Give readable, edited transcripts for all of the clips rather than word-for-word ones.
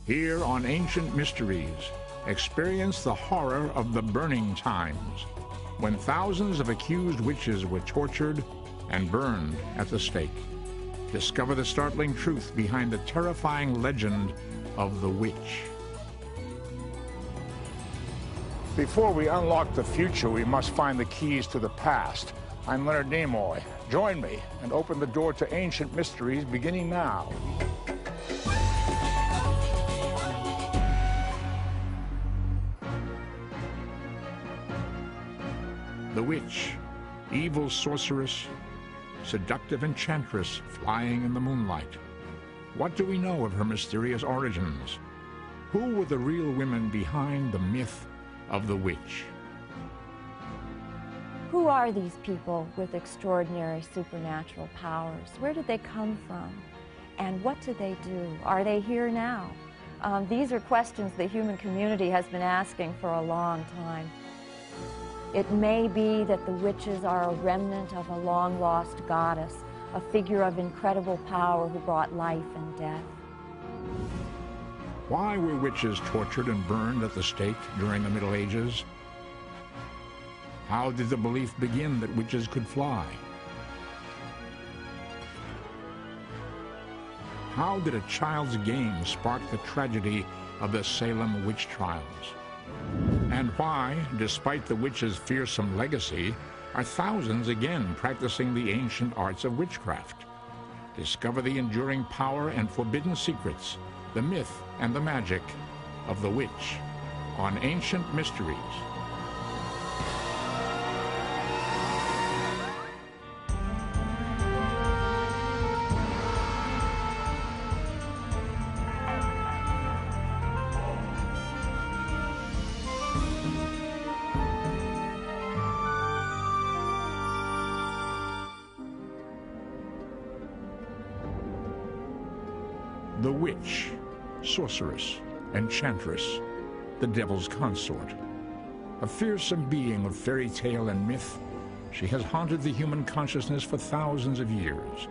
Here on Ancient Mysteries, experience the horror of the burning times, when thousands of accused witches were tortured and burned at the stake. Discover the startling truth behind the terrifying legend of the witch. Before we unlock the future, we must find the keys to the past. I'm Leonard Nimoy. Join me and open the door to Ancient Mysteries beginning now. The witch, evil sorceress, seductive enchantress flying in the moonlight. What do we know of her mysterious origins? Who were the real women behind the myth of the witch? Who are these people with extraordinary supernatural powers? Where did they come from? And what do they do? Are they here now? These are questions the human community has been asking for a long time. It may be that the witches are a remnant of a long-lost goddess, a figure of incredible power who brought life and death. Why were witches tortured and burned at the stake during the Middle Ages? How did the belief begin that witches could fly? How did a child's game spark the tragedy of the Salem witch trials? And why, despite the witch's fearsome legacy, are thousands again practicing the ancient arts of witchcraft? Discover the enduring power and forbidden secrets, the myth and the magic of the witch on Ancient Mysteries. The witch, sorceress, enchantress, the devil's consort. A fearsome being of fairy tale and myth, she has haunted the human consciousness for thousands of years.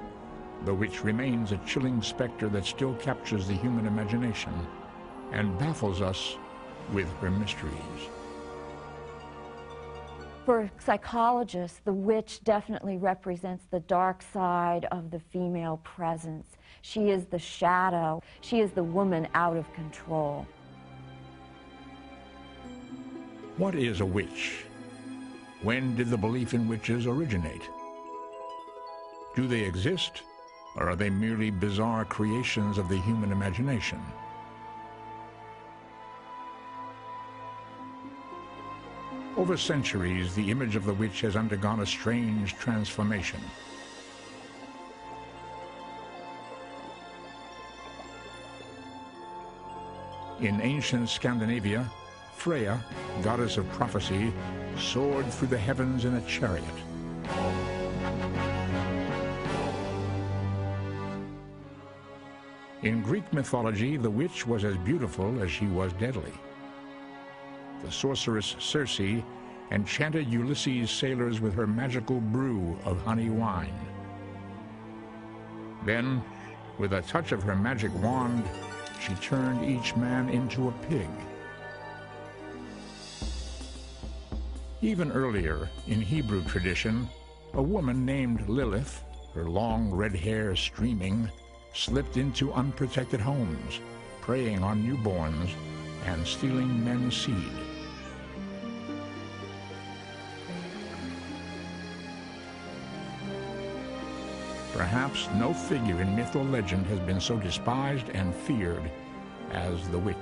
The witch remains a chilling specter that still captures the human imagination and baffles us with her mysteries. For psychologists, the witch definitely represents the dark side of the female presence. She is the shadow. She is the woman out of control. What is a witch? When did the belief in witches originate? Do they exist, or are they merely bizarre creations of the human imagination? Over centuries, the image of the witch has undergone a strange transformation. In ancient Scandinavia, Freya, goddess of prophecy, soared through the heavens in a chariot. In Greek mythology, the witch was as beautiful as she was deadly. The sorceress Circe enchanted Ulysses' sailors with her magical brew of honey wine. Then, with a touch of her magic wand, she turned each man into a pig. Even earlier, in Hebrew tradition, a woman named Lilith, her long red hair streaming, slipped into unprotected homes, preying on newborns and stealing men's seed. Perhaps no figure in myth or legend has been so despised and feared as the witch.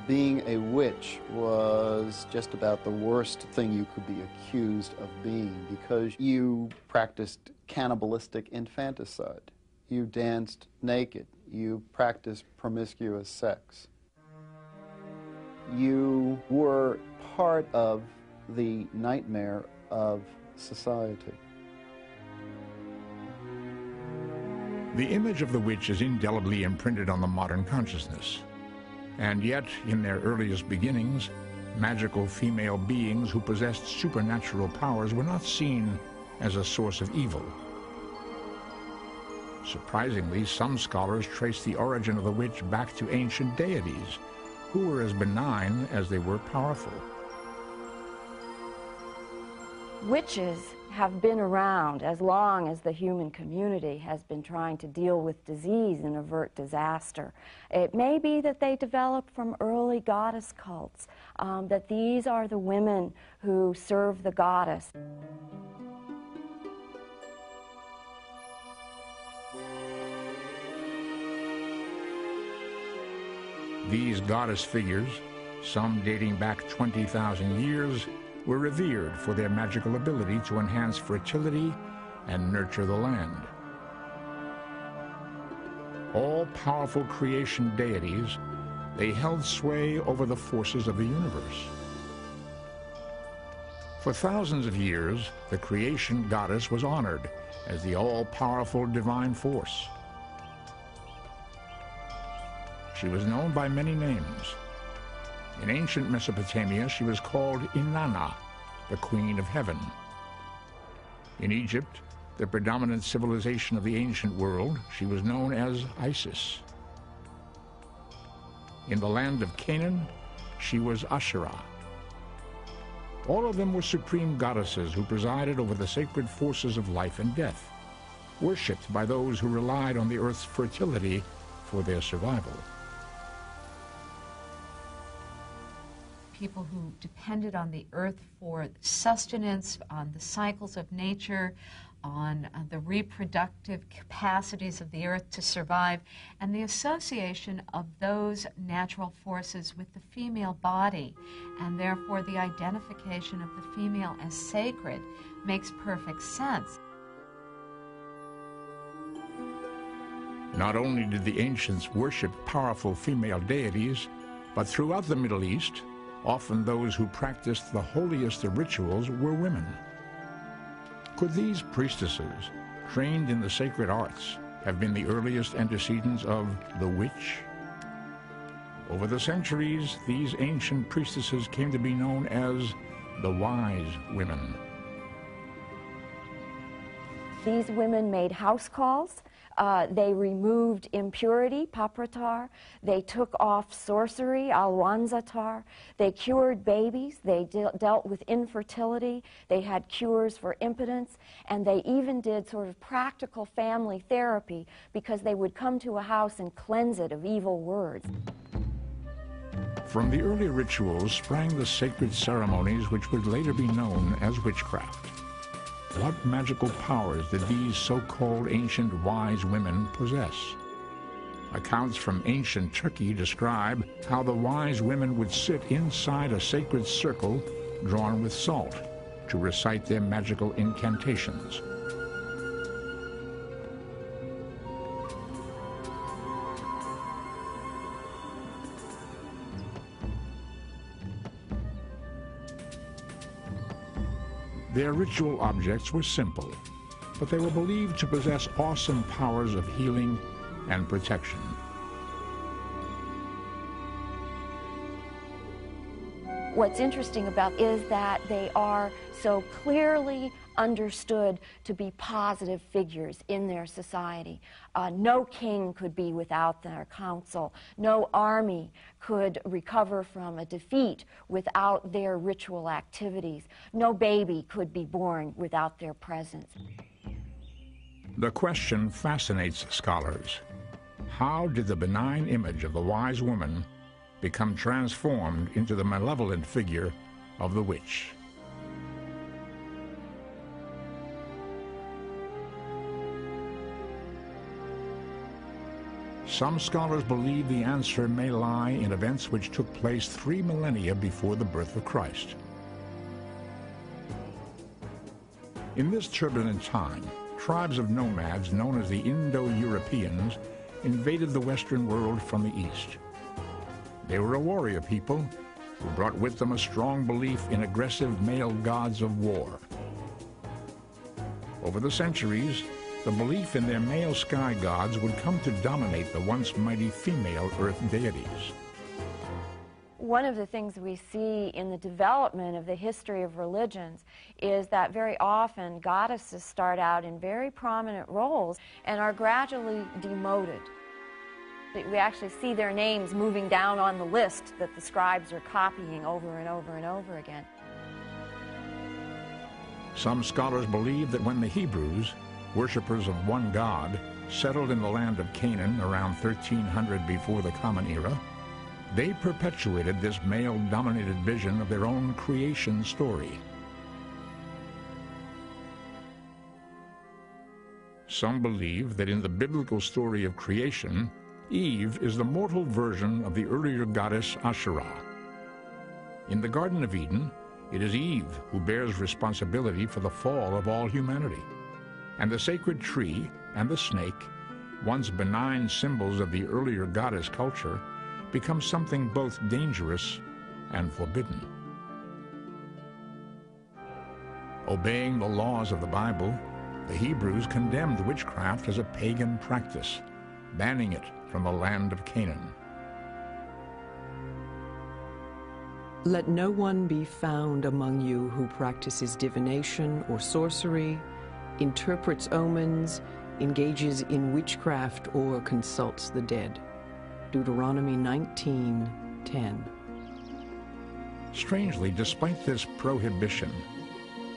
Being a witch was just about the worst thing you could be accused of being, because you practiced cannibalistic infanticide. You danced naked. You practiced promiscuous sex. You were part of the nightmare of society. The image of the witch is indelibly imprinted on the modern consciousness. And yet, in their earliest beginnings, magical female beings who possessed supernatural powers were not seen as a source of evil. Surprisingly, some scholars trace the origin of the witch back to ancient deities, who were as benign as they were powerful. Witches have been around as long as the human community has been trying to deal with disease and avert disaster. It may be that they developed from early goddess cults, that these are the women who serve the goddess. These goddess figures, some dating back 20,000 years, were revered for their magical ability to enhance fertility and nurture the land. All-powerful creation deities, they held sway over the forces of the universe. For thousands of years, the creation goddess was honored as the all-powerful divine force. She was known by many names. In ancient Mesopotamia, she was called Inanna, the Queen of Heaven. In Egypt, the predominant civilization of the ancient world, she was known as Isis. In the land of Canaan, she was Asherah. All of them were supreme goddesses who presided over the sacred forces of life and death, worshipped by those who relied on the earth's fertility for their survival. People who depended on the earth for sustenance, on the cycles of nature, on the reproductive capacities of the earth to survive, and the association of those natural forces with the female body, and therefore the identification of the female as sacred makes perfect sense. Not only did the ancients worship powerful female deities, but throughout the Middle East, often those who practiced the holiest of rituals were women. Could these priestesses, trained in the sacred arts, have been the earliest antecedents of the witch? Over the centuries, these ancient priestesses came to be known as the wise women. These women made house calls. They removed impurity, papratar. They took off sorcery, alwanzatar. They cured babies. They dealt with infertility. They had cures for impotence. And they even did sort of practical family therapy because they would come to a house and cleanse it of evil words. From the early rituals sprang the sacred ceremonies which would later be known as witchcraft. What magical powers did these so-called ancient wise women possess? Accounts from ancient Turkey describe how the wise women would sit inside a sacred circle drawn with salt to recite their magical incantations. Their ritual objects were simple, but they were believed to possess awesome powers of healing and protection. What's interesting about is that they are so clearly understood to be positive figures in their society. No king could be without their counsel. No army could recover from a defeat without their ritual activities. No baby could be born without their presence. The question fascinates scholars. How did the benign image of the wise woman become transformed into the malevolent figure of the witch? Some scholars believe the answer may lie in events which took place 3 millennia before the birth of Christ. In this turbulent time, tribes of nomads known as the Indo-Europeans invaded the Western world from the east. They were a warrior people who brought with them a strong belief in aggressive male gods of war. Over the centuries, the belief in their male sky gods would come to dominate the once mighty female earth deities. One of the things we see in the development of the history of religions is that very often goddesses start out in very prominent roles and are gradually demoted. We actually see their names moving down on the list that the scribes are copying over and over and over again. Some scholars believe that when the Hebrews, worshippers of one God, settled in the land of Canaan around 1300 before the Common Era, they perpetuated this male-dominated vision of their own creation story. Some believe that in the biblical story of creation, Eve is the mortal version of the earlier goddess Asherah. In the Garden of Eden, it is Eve who bears responsibility for the fall of all humanity. And the sacred tree and the snake, once benign symbols of the earlier goddess culture, become something both dangerous and forbidden. Obeying the laws of the Bible, the Hebrews condemned witchcraft as a pagan practice, banning it from the land of Canaan. Let no one be found among you who practices divination or sorcery, interprets omens, engages in witchcraft, or consults the dead. Deuteronomy 19:10. Strangely, despite this prohibition,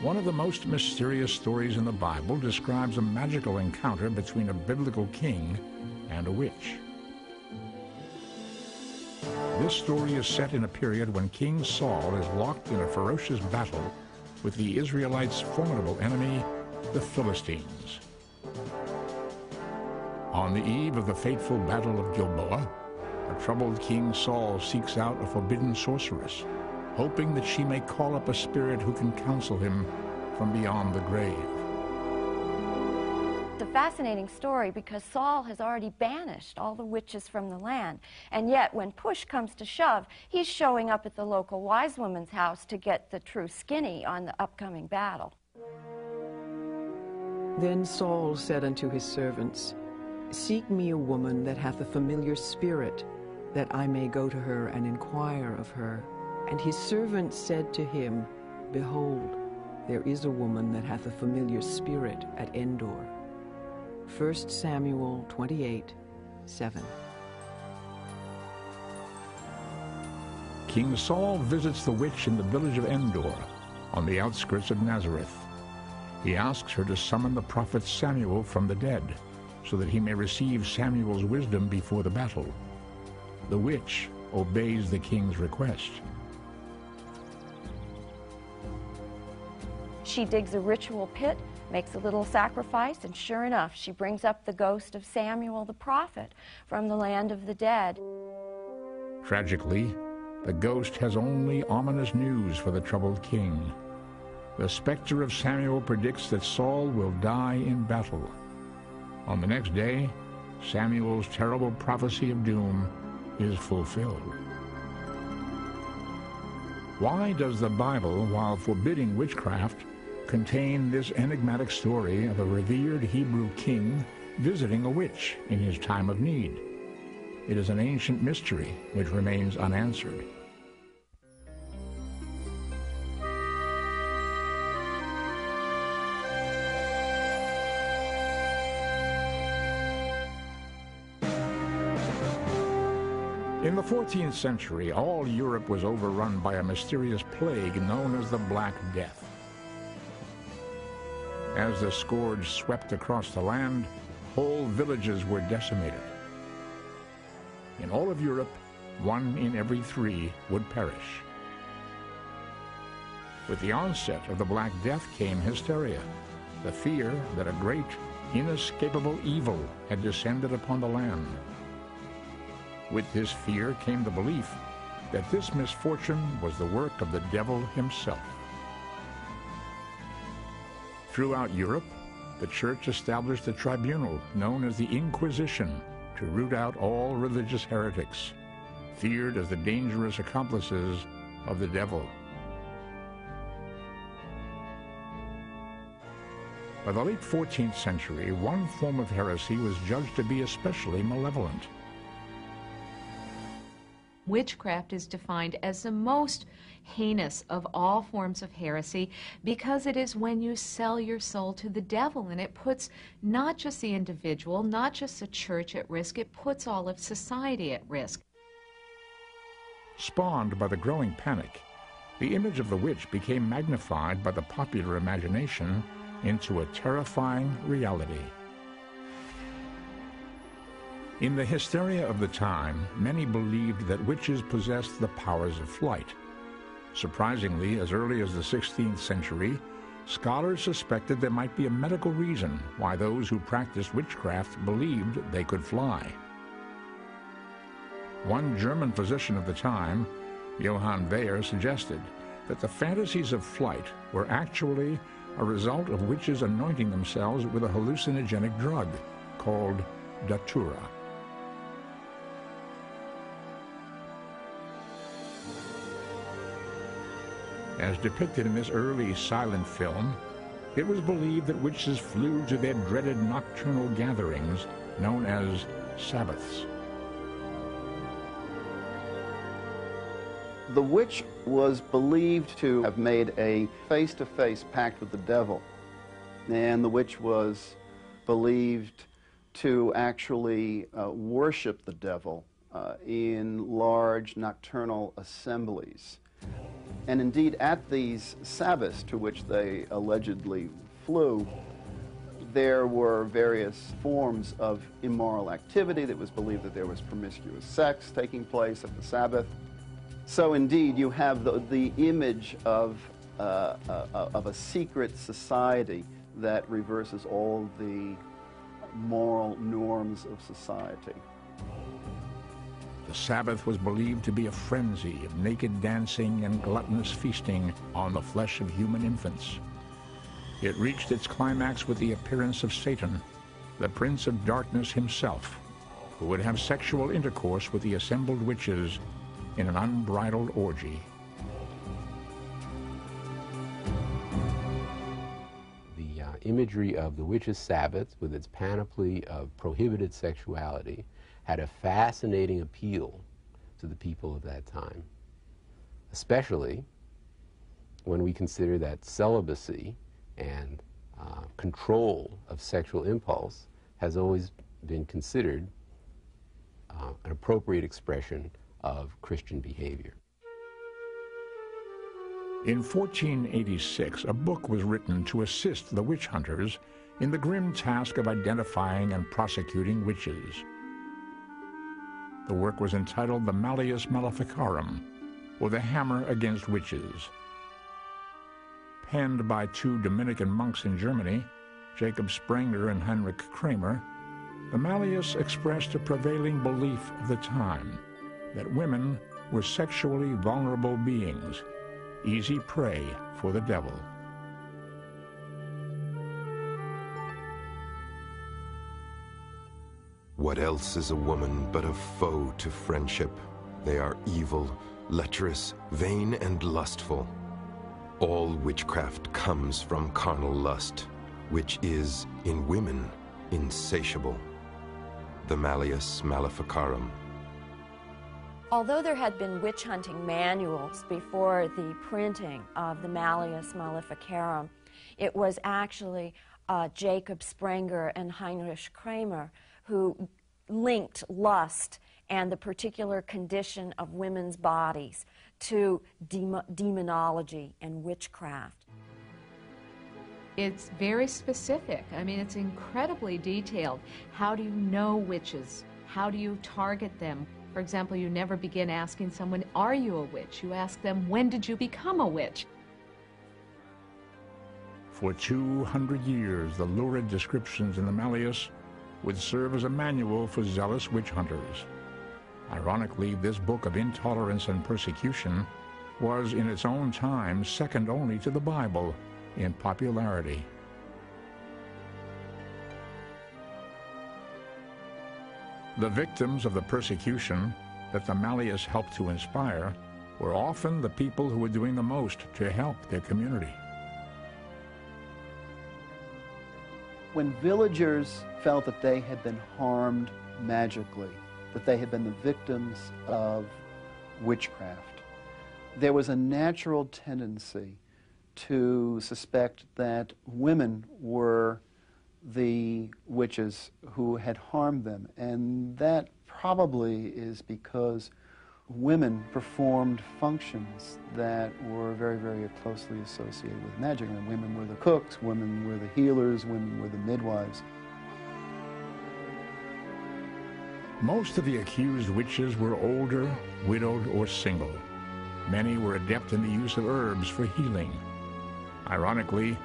one of the most mysterious stories in the Bible describes a magical encounter between a biblical king and a witch. This story is set in a period when King Saul is locked in a ferocious battle with the Israelites' formidable enemy, the Philistines. On the eve of the fateful Battle of Gilboa, a troubled King Saul seeks out a forbidden sorceress, hoping that she may call up a spirit who can counsel him from beyond the grave. It's a fascinating story because Saul has already banished all the witches from the land, and yet when push comes to shove, he's showing up at the local wise woman's house to get the true skinny on the upcoming battle. Then Saul said unto his servants, Seek me a woman that hath a familiar spirit, that I may go to her and inquire of her. And his servants said to him, Behold, there is a woman that hath a familiar spirit at Endor. 1 Samuel 28:7. King Saul visits the witch in the village of Endor, on the outskirts of Nazareth. He asks her to summon the prophet Samuel from the dead, so that he may receive Samuel's wisdom before the battle. The witch obeys the king's request. She digs a ritual pit, makes a little sacrifice, and sure enough, she brings up the ghost of Samuel the prophet from the land of the dead. Tragically, the ghost has only ominous news for the troubled king. The specter of Samuel predicts that Saul will die in battle. On the next day, Samuel's terrible prophecy of doom is fulfilled. Why does the Bible, while forbidding witchcraft, contain this enigmatic story of a revered Hebrew king visiting a witch in his time of need? It is an ancient mystery which remains unanswered. In the 14th century, all Europe was overrun by a mysterious plague known as the Black Death. As the scourge swept across the land, whole villages were decimated. In all of Europe, 1 in every 3 would perish. With the onset of the Black Death came hysteria, the fear that a great, inescapable evil had descended upon the land. With this fear came the belief that this misfortune was the work of the devil himself. Throughout Europe, the Church established a tribunal known as the Inquisition to root out all religious heretics, feared as the dangerous accomplices of the devil. By the late 14th century, one form of heresy was judged to be especially malevolent. Witchcraft is defined as the most heinous of all forms of heresy because it is when you sell your soul to the devil, and it puts not just the individual, not just the church at risk, it puts all of society at risk. Spawned by the growing panic, the image of the witch became magnified by the popular imagination into a terrifying reality. In the hysteria of the time, many believed that witches possessed the powers of flight. Surprisingly, as early as the 16th century, scholars suspected there might be a medical reason why those who practiced witchcraft believed they could fly. One German physician of the time, Johann Weyer, suggested that the fantasies of flight were actually a result of witches anointing themselves with a hallucinogenic drug called datura. As depicted in this early silent film, it was believed that witches flew to their dreaded nocturnal gatherings known as Sabbaths. The witch was believed to have made a face-to-face pact with the devil, and the witch was believed to actually worship the devil in large nocturnal assemblies. And indeed, at these Sabbaths to which they allegedly flew, there were various forms of immoral activity. That was believed that there was promiscuous sex taking place at the Sabbath. So indeed, you have the image of a secret society that reverses all the moral norms of society. The Sabbath was believed to be a frenzy of naked dancing and gluttonous feasting on the flesh of human infants. It reached its climax with the appearance of Satan, the prince of darkness himself, who would have sexual intercourse with the assembled witches in an unbridled orgy. The imagery of the witches' Sabbath, with its panoply of prohibited sexuality, had a fascinating appeal to the people of that time, especially when we consider that celibacy and control of sexual impulse has always been considered an appropriate expression of Christian behavior. In 1486, a book was written to assist the witch hunters in the grim task of identifying and prosecuting witches. The work was entitled The Malleus Maleficarum, or The Hammer Against Witches. Penned by two Dominican monks in Germany, Jacob Sprenger and Heinrich Kramer, the Malleus expressed a prevailing belief of the time that women were sexually vulnerable beings, easy prey for the devil. What else is a woman but a foe to friendship? They are evil, lecherous, vain, and lustful. All witchcraft comes from carnal lust, which is, in women, insatiable. The Malleus Maleficarum. Although there had been witch hunting manuals before the printing of the Malleus Maleficarum, it was actually Jacob Sprenger and Heinrich Kramer who linked lust and the particular condition of women's bodies to demonology and witchcraft. It's very specific. I mean, it's incredibly detailed. How do you know witches? How do you target them? For example, you never begin asking someone, are you a witch? You ask them, when did you become a witch? For 200 years, the lurid descriptions in the Malleus would serve as a manual for zealous witch hunters. Ironically, this book of intolerance and persecution was in its own time second only to the Bible in popularity. The victims of the persecution that the Malleus helped to inspire were often the people who were doing the most to help their community. When villagers felt that they had been harmed magically, that they had been the victims of witchcraft, there was a natural tendency to suspect that women were the witches who had harmed them, and that probably is because women performed functions that were very, very closely associated with magic. And women were the cooks, women were the healers, women were the midwives. Most of the accused witches were older, widowed, or single. Many were adept in the use of herbs for healing. Ironically,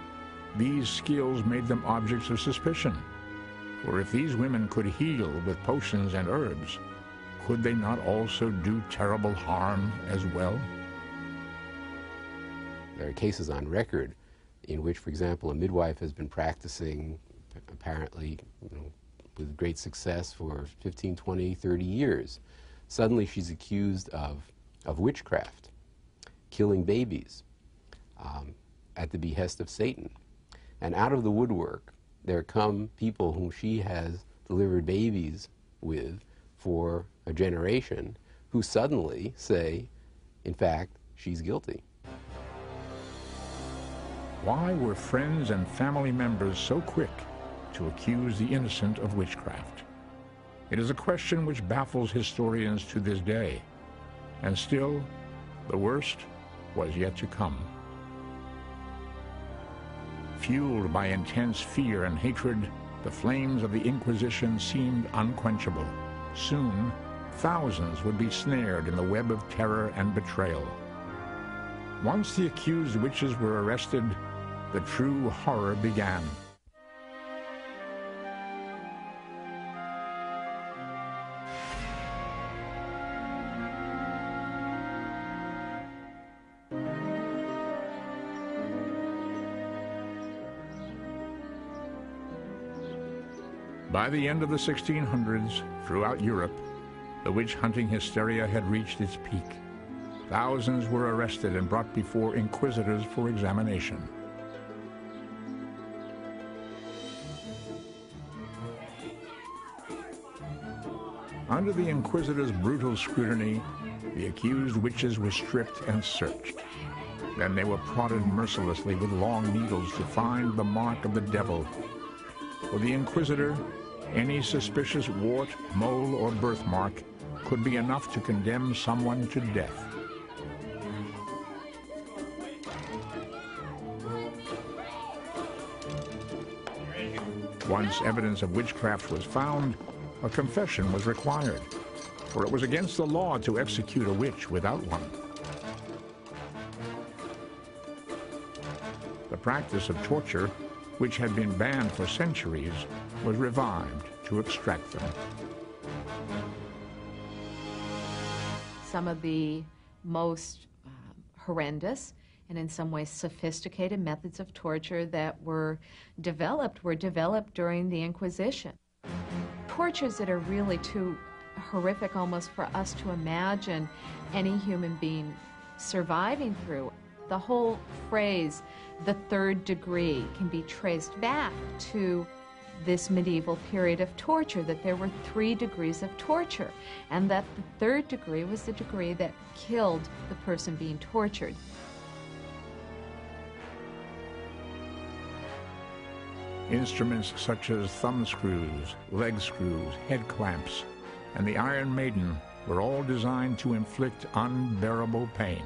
these skills made them objects of suspicion. For if these women could heal with potions and herbs, could they not also do terrible harm as well? There are cases on record in which, for example, a midwife has been practicing apparently with great success for 15, 20, 30 years. Suddenly she's accused of witchcraft, killing babies at the behest of Satan. And out of the woodwork, there come people whom she has delivered babies with for a generation who suddenly say, in fact, she's guilty. Why were friends and family members so quick to accuse the innocent of witchcraft? It is a question which baffles historians to this day, and still, the worst was yet to come. Fueled by intense fear and hatred, the flames of the Inquisition seemed unquenchable. Soon, thousands would be snared in the web of terror and betrayal. Once the accused witches were arrested, the true horror began. By the end of the 1600s, throughout Europe, the witch-hunting hysteria had reached its peak. Thousands were arrested and brought before inquisitors for examination. Under the inquisitors' brutal scrutiny, the accused witches were stripped and searched. Then they were prodded mercilessly with long needles to find the mark of the devil. For the inquisitor, any suspicious wart, mole, or birthmark could be enough to condemn someone to death. Once evidence of witchcraft was found, a confession was required, for it was against the law to execute a witch without one. The practice of torture, which had been banned for centuries, was revived to extract them. Some of the most horrendous and in some ways sophisticated methods of torture that were developed during the Inquisition. Tortures that are really too horrific almost for us to imagine any human being surviving through. The whole phrase, the third degree, can be traced back to this medieval period of torture, that there were 3 degrees of torture, and that the third degree was the degree that killed the person being tortured. Instruments such as thumb screws, leg screws, head clamps, and the Iron Maiden were all designed to inflict unbearable pain.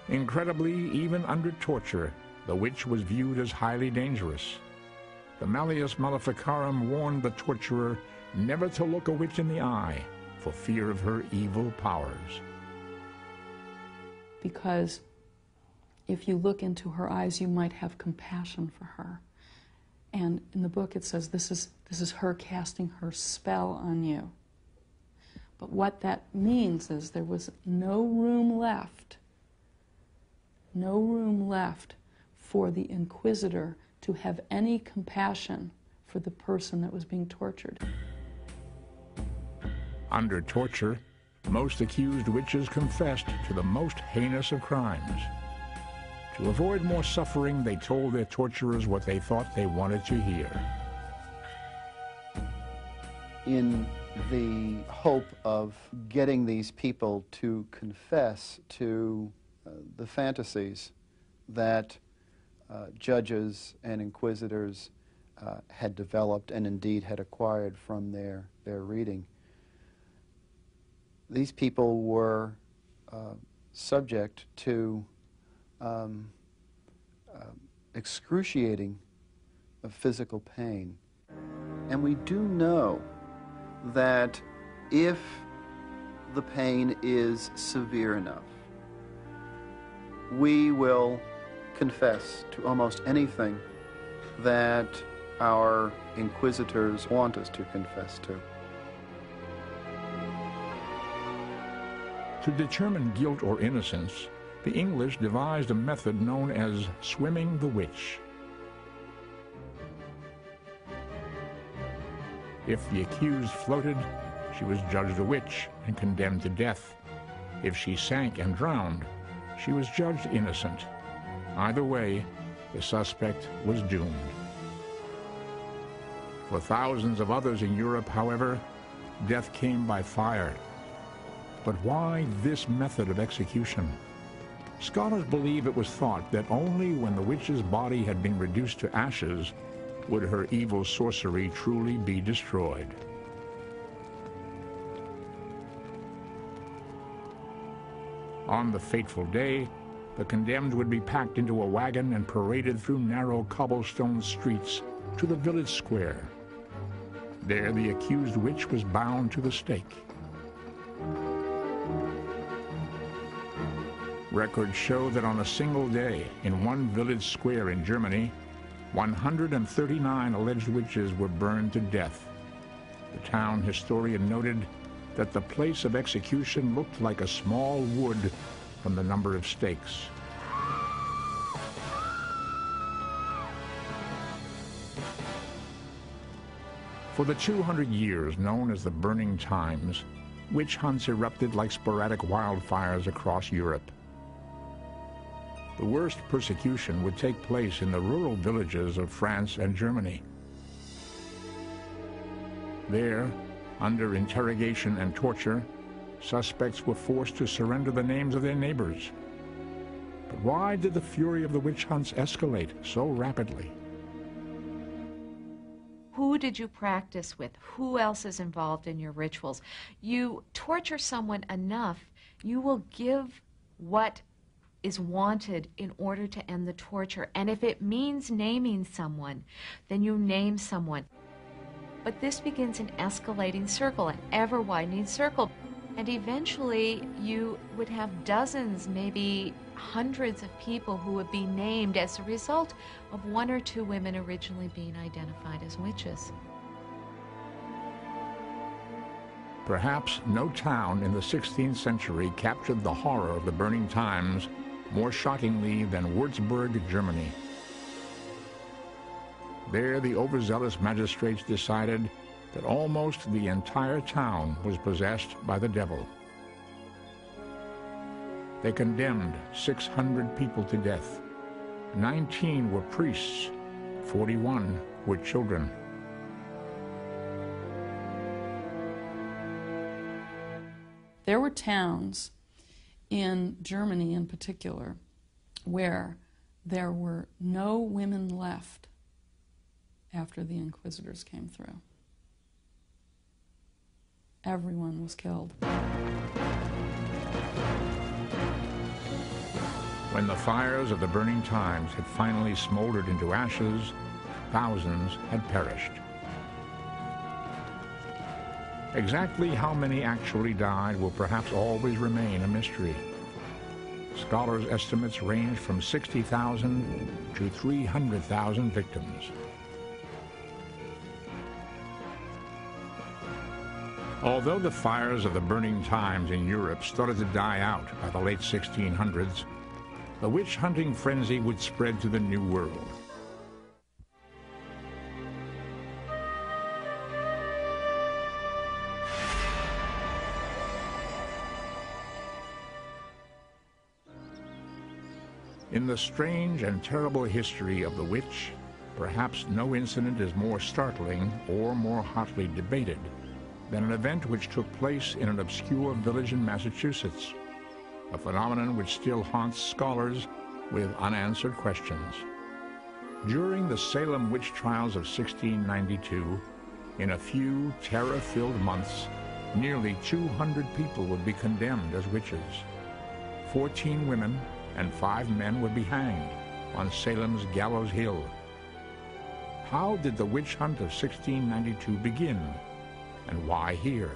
Incredibly, even under torture, the witch was viewed as highly dangerous. The Malleus Maleficarum warned the torturer never to look a witch in the eye for fear of her evil powers. Because if you look into her eyes, you might have compassion for her. And in the book it says this is her casting her spell on you. But what that means is there was no room left for the inquisitor to have any compassion for the person that was being tortured. Under torture, most accused witches confessed to the most heinous of crimes. To avoid more suffering, they told their torturers what they thought they wanted to hear. In the hope of getting these people to confess to the fantasies that judges and inquisitors had developed and indeed had acquired from their reading, these people were subject to excruciating physical pain. And we do know that if the pain is severe enough, we will confess to almost anything that our inquisitors want us to confess to. To determine guilt or innocence, the English devised a method known as swimming the witch. If the accused floated, she was judged a witch and condemned to death. If she sank and drowned, she was judged innocent. Either way, the suspect was doomed. For thousands of others in Europe, however, death came by fire. But why this method of execution? Scholars believe it was thought that only when the witch's body had been reduced to ashes would her evil sorcery truly be destroyed. On the fateful day, the condemned would be packed into a wagon and paraded through narrow cobblestone streets to the village square. There the accused witch was bound to the stake. Records show that on a single day, in one village square in Germany, 139 alleged witches were burned to death. The town historian noted that the place of execution looked like a small wood from the number of stakes. For the 200 years known as the Burning Times, witch hunts erupted like sporadic wildfires across Europe. The worst persecution would take place in the rural villages of France and Germany. There, under interrogation and torture, suspects were forced to surrender the names of their neighbors. But why did the fury of the witch hunts escalate so rapidly? Who did you practice with? Who else is involved in your rituals? You torture someone enough, you will give what is wanted in order to end the torture. And if it means naming someone, then you name someone. But this begins an escalating circle, an ever-widening circle. And eventually you would have dozens, maybe hundreds of people who would be named as a result of one or two women originally being identified as witches. Perhaps no town in the 16th century captured the horror of the Burning Times more shockingly than Würzburg, Germany. There, the overzealous magistrates decided that almost the entire town was possessed by the devil. They condemned 600 people to death. 19 were priests, 41 were children. There were towns in Germany in particular where there were no women left after the Inquisitors came through. Everyone was killed. When the fires of the Burning Times had finally smoldered into ashes, thousands had perished. Exactly how many actually died will perhaps always remain a mystery. Scholars' estimates range from 60,000 to 300,000 victims. Although the fires of the Burning Times in Europe started to die out by the late 1600s, the witch-hunting frenzy would spread to the New World. In the strange and terrible history of the witch, perhaps no incident is more startling or more hotly debated than an event which took place in an obscure village in Massachusetts, a phenomenon which still haunts scholars with unanswered questions. During the Salem witch trials of 1692, in a few terror-filled months, nearly 200 people would be condemned as witches. 14 women and 5 men would be hanged on Salem's Gallows Hill. How did the witch hunt of 1692 begin, and why here?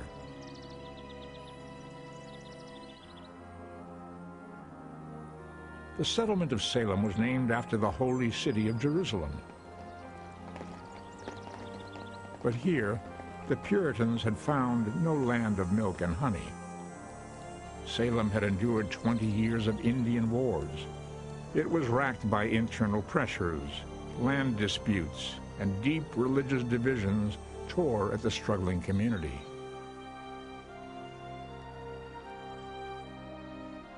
The settlement of Salem was named after the holy city of Jerusalem. But here, the Puritans had found no land of milk and honey. Salem had endured 20 years of Indian wars. It was racked by internal pressures, land disputes, and deep religious divisions tore at the struggling community.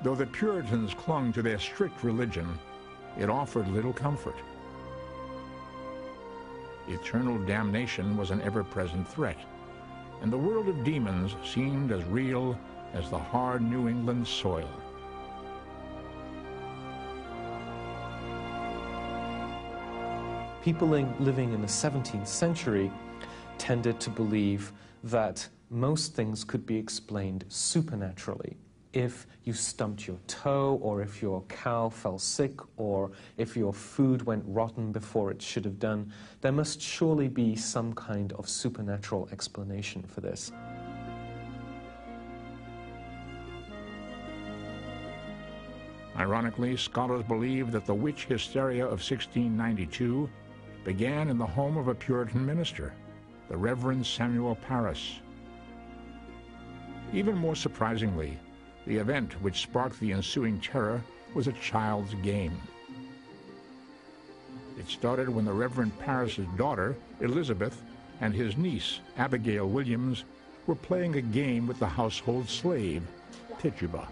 Though the Puritans clung to their strict religion, it offered little comfort. Eternal damnation was an ever-present threat, and the world of demons seemed as real as the hard New England soil. People living in the 17th century tended to believe that most things could be explained supernaturally. If you stumped your toe, or if your cow fell sick, or if your food went rotten before it should have done, there must surely be some kind of supernatural explanation for this. Ironically, scholars believe that the witch hysteria of 1692 began in the home of a Puritan minister, the Reverend Samuel Parris. Even more surprisingly, the event which sparked the ensuing terror was a child's game. It started when the Reverend Parris's daughter, Elizabeth, and his niece, Abigail Williams, were playing a game with the household slave, Tituba.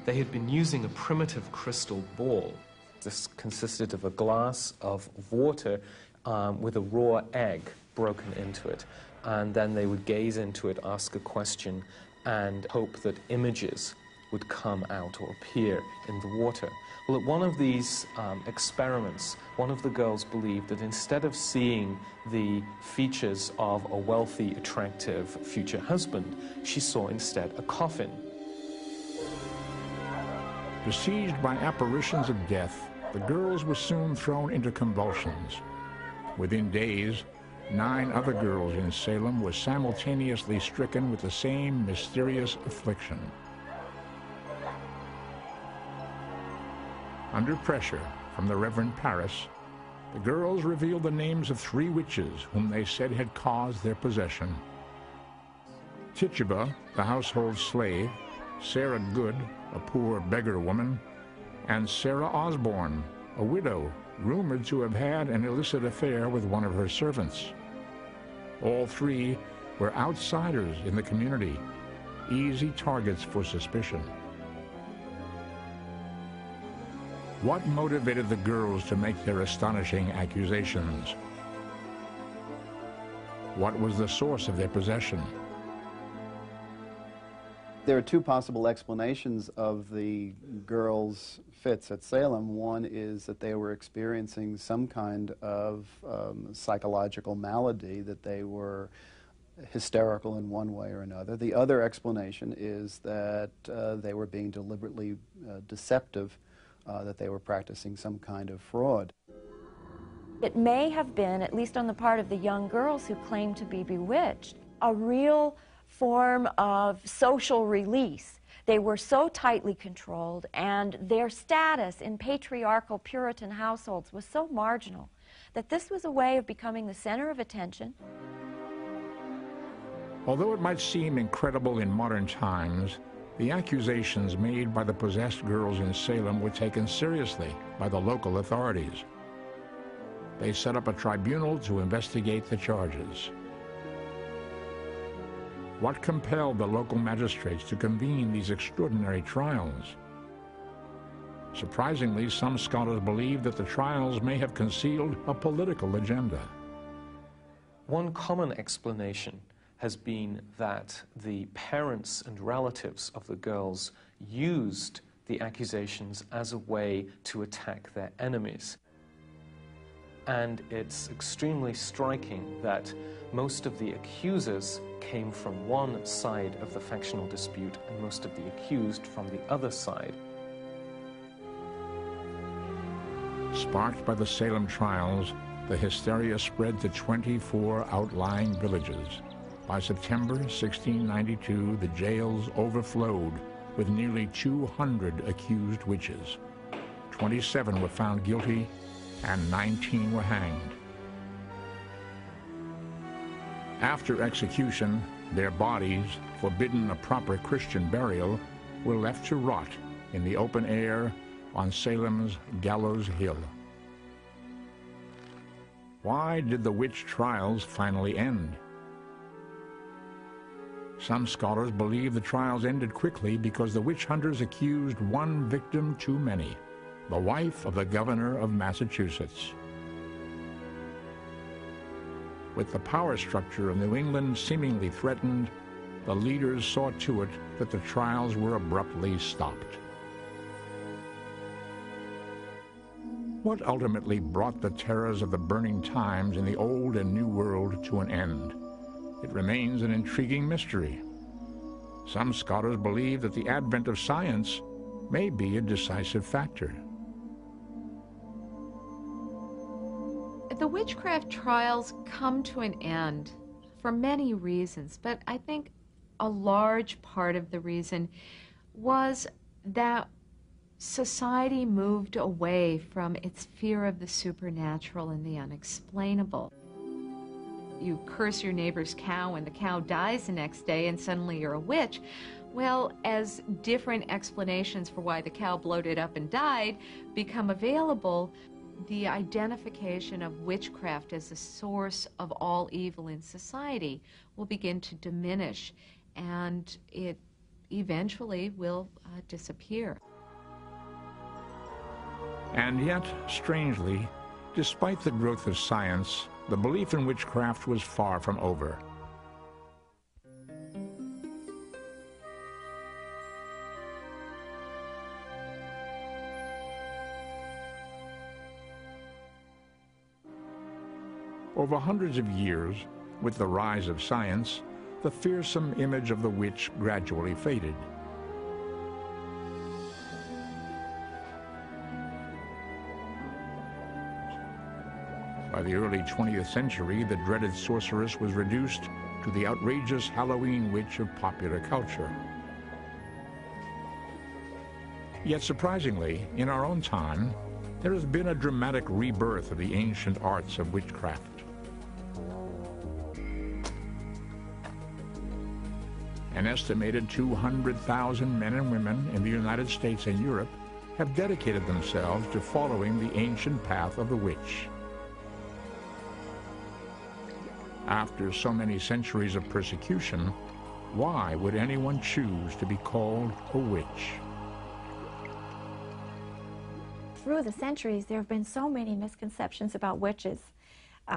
They had been using a primitive crystal ball. This consisted of a glass of water with a raw egg broken into it. And then they would gaze into it, ask a question, and hope that images would come out or appear in the water. Well, at one of these experiments, one of the girls believed that instead of seeing the features of a wealthy, attractive future husband, she saw instead a coffin. Besieged by apparitions of death, the girls were soon thrown into convulsions. Within days, 9 other girls in Salem were simultaneously stricken with the same mysterious affliction. Under pressure from the Reverend Parris, the girls revealed the names of 3 witches whom they said had caused their possession. Tituba, the household slave, Sarah Good, a poor beggar woman, and Sarah Osborne, a widow, rumored to have had an illicit affair with one of her servants. All 3 were outsiders in the community, easy targets for suspicion. What motivated the girls to make their astonishing accusations? What was the source of their possession? There are 2 possible explanations of the girls' fits at Salem. One is that they were experiencing some kind of psychological malady, that they were hysterical in one way or another. The other explanation is that they were being deliberately deceptive, that they were practicing some kind of fraud. It may have been, at least on the part of the young girls who claimed to be bewitched, a real form of social release. They were so tightly controlled, and their status in patriarchal Puritan households was so marginal that this was a way of becoming the center of attention. Although it might seem incredible in modern times, the accusations made by the possessed girls in Salem were taken seriously by the local authorities. They set up a tribunal to investigate the charges. What compelled the local magistrates to convene these extraordinary trials? Surprisingly, some scholars believe that the trials may have concealed a political agenda. One common explanation has been that the parents and relatives of the girls used the accusations as a way to attack their enemies. And it's extremely striking that most of the accusers came from one side of the factional dispute and most of the accused from the other side. Sparked by the Salem trials, the hysteria spread to 24 outlying villages. By September 1692, the jails overflowed with nearly 200 accused witches. 27 were found guilty and 19 were hanged. After execution, their bodies, forbidden a proper Christian burial, were left to rot in the open air on Salem's Gallows Hill. Why did the witch trials finally end? Some scholars believe the trials ended quickly because the witch hunters accused one victim too many, the wife of the governor of Massachusetts. With the power structure of New England seemingly threatened, the leaders saw to it that the trials were abruptly stopped. What ultimately brought the terrors of the burning times in the Old and New World to an end? It remains an intriguing mystery. Some scholars believe that the advent of science may be a decisive factor. The witchcraft trials come to an end for many reasons, but I think a large part of the reason was that society moved away from its fear of the supernatural and the unexplainable. You curse your neighbor's cow and the cow dies the next day and suddenly you're a witch. Well, as different explanations for why the cow bloated up and died become available, the identification of witchcraft as the source of all evil in society will begin to diminish, and it eventually will disappear. And yet, strangely, despite the growth of science, the belief in witchcraft was far from over. Over hundreds of years, with the rise of science, the fearsome image of the witch gradually faded. By the early 20th century, the dreaded sorceress was reduced to the outrageous Halloween witch of popular culture. Yet surprisingly, in our own time, there has been a dramatic rebirth of the ancient arts of witchcraft. An estimated 200,000 men and women in the United States and Europe have dedicated themselves to following the ancient path of the witch. After so many centuries of persecution, why would anyone choose to be called a witch? Through the centuries, there have been so many misconceptions about witches.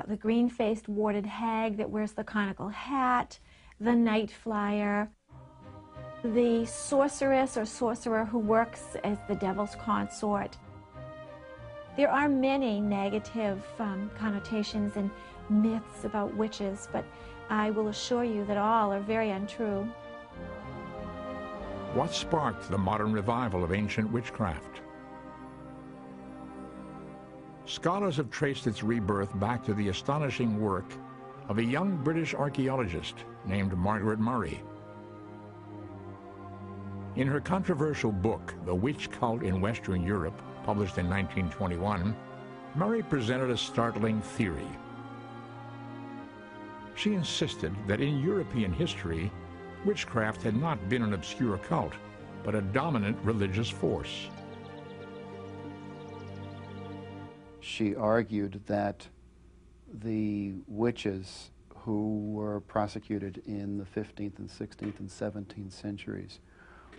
The green-faced warded hag that wears the conical hat, the night flyer, the sorceress or sorcerer who works as the devil's consort. There are many negative connotations and myths about witches, but I will assure you that all are very untrue. What sparked the modern revival of ancient witchcraft? Scholars have traced its rebirth back to the astonishing work of a young British archaeologist named Margaret Murray. In her controversial book, The Witch Cult in Western Europe, published in 1921, Murray presented a startling theory. She insisted that in European history, witchcraft had not been an obscure cult, but a dominant religious force. She argued that the witches who were prosecuted in the 15th and 16th and 17th centuries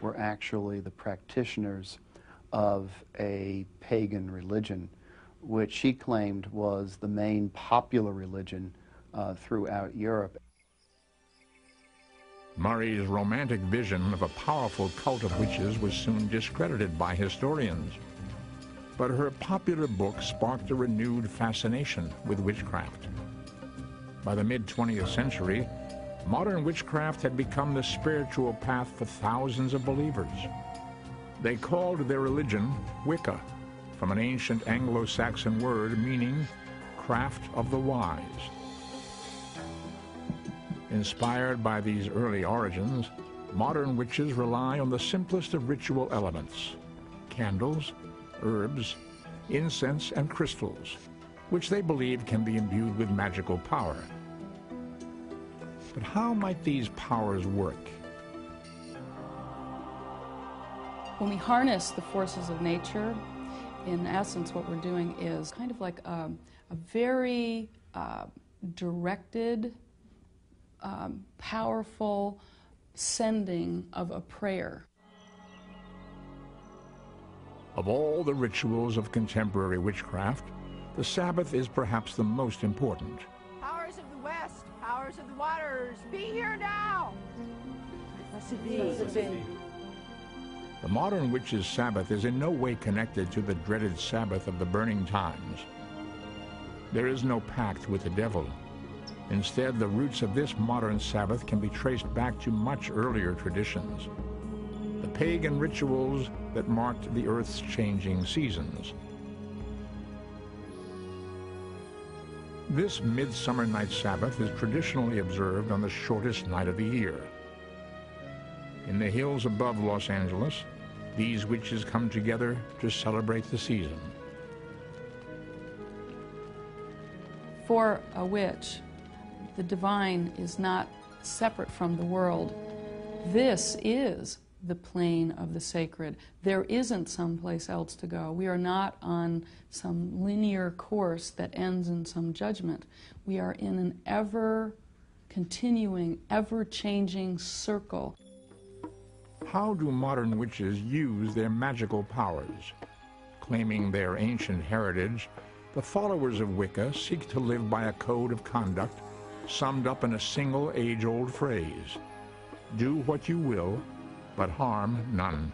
were actually the practitioners of a pagan religion, which she claimed was the main popular religion throughout Europe. Murray's romantic vision of a powerful cult of witches was soon discredited by historians. But her popular book sparked a renewed fascination with witchcraft. By the mid-20th century, modern witchcraft had become the spiritual path for thousands of believers. They called their religion Wicca, from an ancient Anglo-Saxon word meaning craft of the wise. Inspired by these early origins, modern witches rely on the simplest of ritual elements: candles, herbs, incense, and crystals, which they believe can be imbued with magical power. But how might these powers work? When we harness the forces of nature, in essence what we're doing is kind of like a very directed, powerful sending of a prayer. Of all the rituals of contemporary witchcraft, the Sabbath is perhaps the most important. Powers of the West, powers of the waters, be here now! Blessed be. The modern witch's Sabbath is in no way connected to the dreaded Sabbath of the burning times. There is no pact with the devil. Instead, the roots of this modern Sabbath can be traced back to much earlier traditions, the pagan rituals that marked the earth's changing seasons. This Midsummer Night Sabbath is traditionally observed on the shortest night of the year. In the hills above Los Angeles, these witches come together to celebrate the season. For a witch, the divine is not separate from the world. This is the plane of the sacred. There isn't someplace else to go. We are not on some linear course that ends in some judgment. We are in an ever-continuing, ever-changing circle. How do modern witches use their magical powers? Claiming their ancient heritage, the followers of Wicca seek to live by a code of conduct summed up in a single age-old phrase: do what you will, but harm none.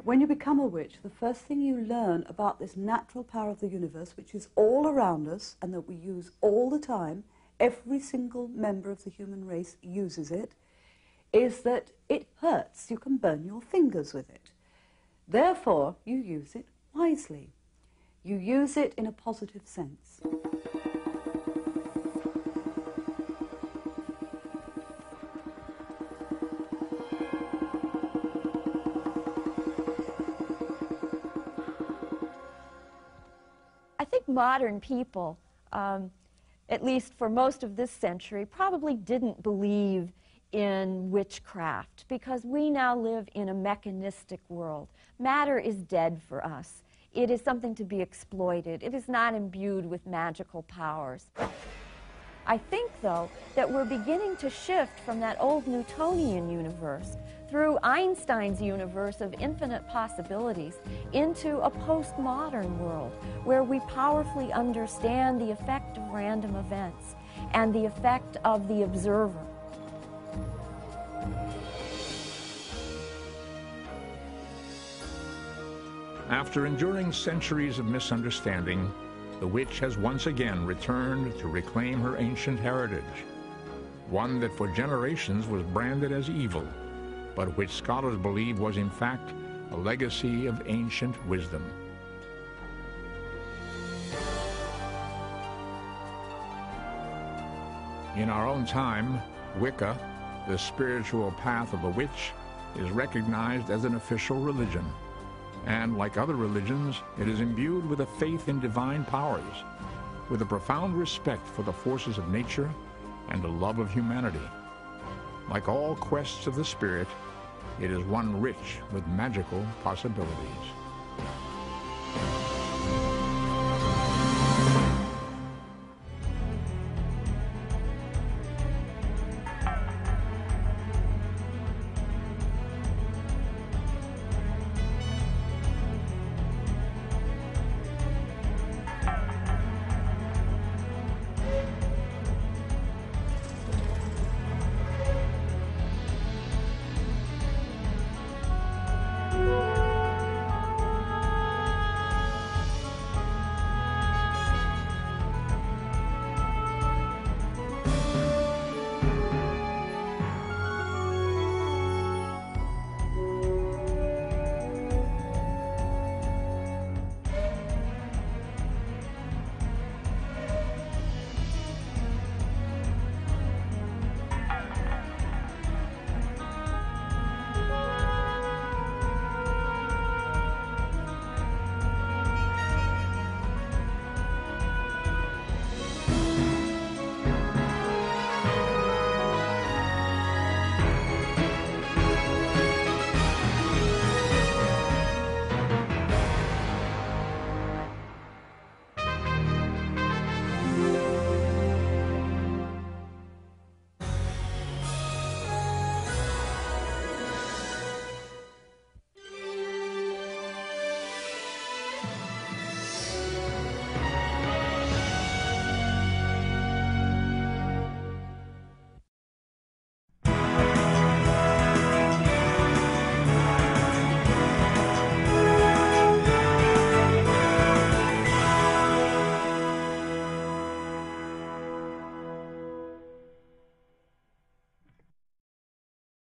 When you become a witch, the first thing you learn about this natural power of the universe, which is all around us and that we use all the time, every single member of the human race uses it, is that it hurts. You can burn your fingers with it. Therefore, you use it wisely. You use it in a positive sense. I think modern people, at least for most of this century, probably didn't believe in witchcraft because we now live in a mechanistic world. Matter is dead for us. It is something to be exploited. It is not imbued with magical powers. I think, though, that we're beginning to shift from that old Newtonian universe through Einstein's universe of infinite possibilities into a postmodern world where we powerfully understand the effect of random events and the effect of the observer. After enduring centuries of misunderstanding, the witch has once again returned to reclaim her ancient heritage, one that for generations was branded as evil, but which scholars believe was in fact a legacy of ancient wisdom. In our own time, Wicca, the spiritual path of the witch, is recognized as an official religion. And like other religions, it is imbued with a faith in divine powers, with a profound respect for the forces of nature and a love of humanity. Like all quests of the spirit, it is one rich with magical possibilities.